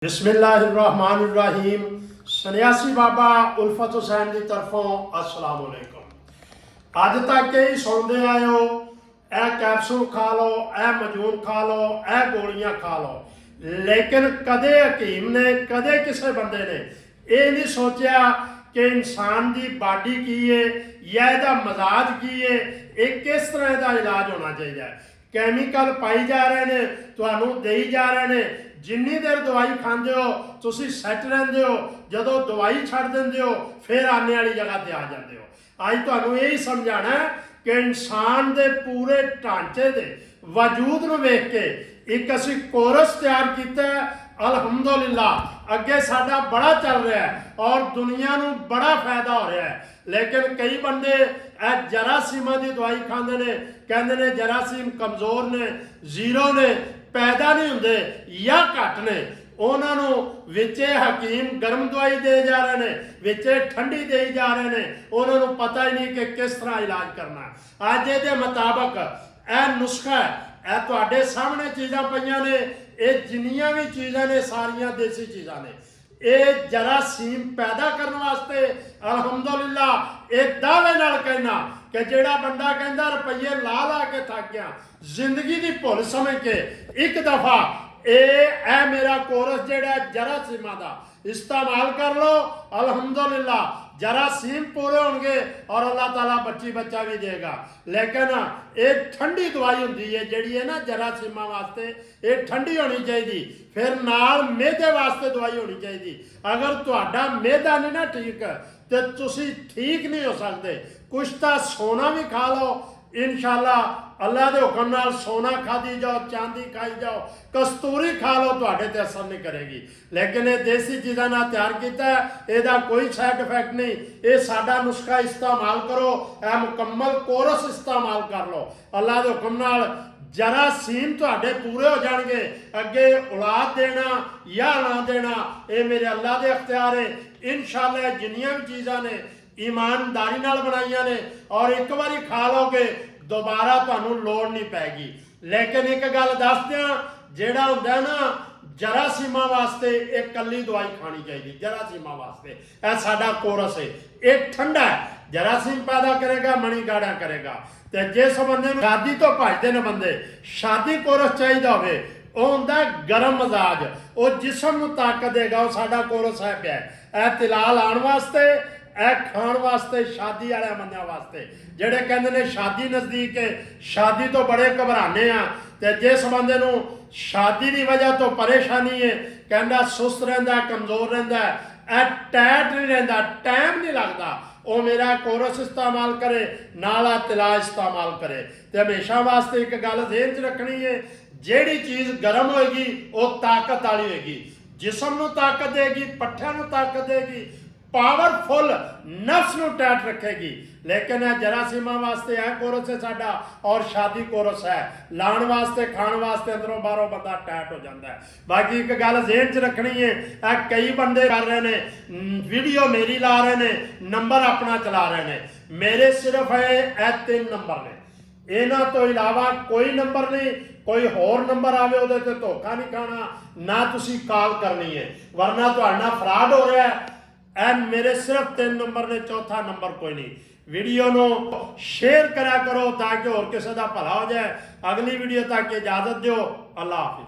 बिस्मिल्लाहिर्रहमानिर्रहीम। सन्यासी बाबा उल्फत हुसैन की तरफों अस्सलाम वालेकुम। अज तक ही सुनते आए हो ए कैप्सूल खा लो, ए मजून खा लो, ए गोलियां खा लो, लेकिन कदे हकीम ने कदे किसी बंदे ने ये नहीं सोचा कि इंसान की बाडी की है या इसका मजाज की है, एक किस तरह का इलाज होना चाहिए। कैमिकल पाई जा रहे हैं, तुहानू देई जा रहे हैं। जिन्नी देर दवाई खाते हो तुसी सैट रहिंदे हो, जदों दवाई छड़ देंदे हो फिर आने वाली जगह ते आ जाते हो। अज तुहानू यही समझाना है कि इंसान के पूरे ढांचे के वजूद नूं वेख के एक असी कोरस तैयार किया है। अलहमदुलिल्लाह अगे साडा बड़ा चल रहा है और दुनिया नूं बड़ा फायदा हो रहा है। लेकिन कई बंदे जरासीमा की दवाई खाते हैं, कहते हैं जरासीम कमज़ोर ने, जीरो ने, पैदा नहीं होंगे या घट ने। उन्होंने विचे हकीम गर्म दवाई दे जा रहे हैं, विचे ठंडी दे जा रहे हैं। उन्होंने पता ही नहीं कि किस तरह इलाज करना है। अज ये मुताबक यह नुस्खा है, यह तुहाडे सामने चीज़ां पईयां ने, ये जिन्नियां भी चीज़ां ने सारियां देसी चीज़ां ने। ये जरासीम पैदा करने वास्ते अलहमदुलिल्लाह ये दावे नाल कहना कि जेड़ा बंदा कहता रुपये ला ला के थक गया, जिंदगी की भुल समझ के एक दफा ए मेरा कोरस जेड़ा जरासीमा का इस्तेमाल कर लो, अलहमदुलिल्लाह जरासीम पूरे होंगे और अल्लाह ताला बच्ची बच्चा भी देगा। लेकिन ये ठंडी दवाई होंगी है जी है ना जरासीमा वास्ते, ये ठंडी होनी चाहिए। फिर नाल मेदे वास्ते दवाई होनी चाहिए। अगर तुहाडा मेदा नहीं ना ठीक तो तुसी ठीक नहीं हो सकते। कुछ तो सोना भी खा लो, इंशाअल्लाह अल्लाह के हुक्म नाल सोना खादी जाओ, चांदी खाई जाओ, कस्तूरी खा लो, तुहाडे ते असर नहीं करेगी। लेकिन ये देसी चीज़ां नाल तैयार किया है, इसका कोई साइड इफेक्ट नहीं। ये साडा नुस्खा इस्तेमाल करो, यह मुकम्मल कोरस इस्तेमाल कर लो, अल्लाह के हुक्म नाल जरासीम तुहाडे पूरे हो जाएंगे। अगे औलाद देना या ना देना ये मेरे अल्लाह के अख्तियार है। इंशाअल्लाह जिन्नियां भी चीज़ां ने ईमानदारी नाल बनाइया ने और एक बारी खा लोगे दोबारा तुहानू लोड़ नहीं पैगी। लेकिन एक गल दस दियां, जेड़ा हुंदा ना जरासीमा वास्ते एक कल्ली दवाई खानी चाहिए। जरासीमा वास्ते यह साडा कोरस है, ये ठंडा है, जरासीम पैदा करेगा, मणी गाड़ा करेगा। तो जिस बंदे शादी तो भजते हैं बंदे, शादी कोरस चाहिए होवे, वो हुंदा गरम मजाज, वो जिसम नूं ताकत देगा, वो साडा कोरस है पिया। यह तिला लाण वास्ते, यह खाण वास्ते, शादी वाले बंदों वास्ते जेडे कहते हैं शादी नज़दीक है, शादी तो बड़े घबराने आ। तो जिस बंदे नूं शादी की वजह तो परेशानी है, कहता सुस्त रहिंदा, कमज़ोर रहिंदा, टैट नहीं रहिंदा, टाइम नहीं लगता, वो मेरा कोरस इस्तेमाल करे, नाला तिला इस्तेमाल करे। तो हमेशा वास्ते एक गल ज़हन च रखनी है, जिहड़ी चीज़ गर्म होएगी वो ताकत वाली होएगी, जिसम नूं ताकत देगी, पट्ठियां नूं ताकत देगी, पावरफुल नफ्स नूं टाइट रखेगी। लेकिन जरासीमा वास्ते है कोरस है साडा, और शादी कोरस है लाण वास्ते, खाण वास्ते अंदरों बाहरों बंदा टाइट हो जाता है। बाकी एक गल ज़हन च रखनी है, कई बंदे कर रहे हैं वीडियो मेरी ला रहे हैं, नंबर अपना चला रहे हैं, मेरे सिर्फ है 3 नंबर ने, इन्हां तो इलावा कोई नंबर नहीं। कोई होर नंबर आवे उहदे ते धोखा नहीं खाना, ना तुसी कॉल करनी है, वरना तुहाडे नाल फ्रॉड हो रहा है। मेरे सिर्फ 3 नंबर ने, चौथा नंबर कोई नहीं। वीडियो नो शेयर करा करो ताकि और किसी का भला हो जाए। अगली वीडियो तक इजाजत दो, अल्लाह हाफिज।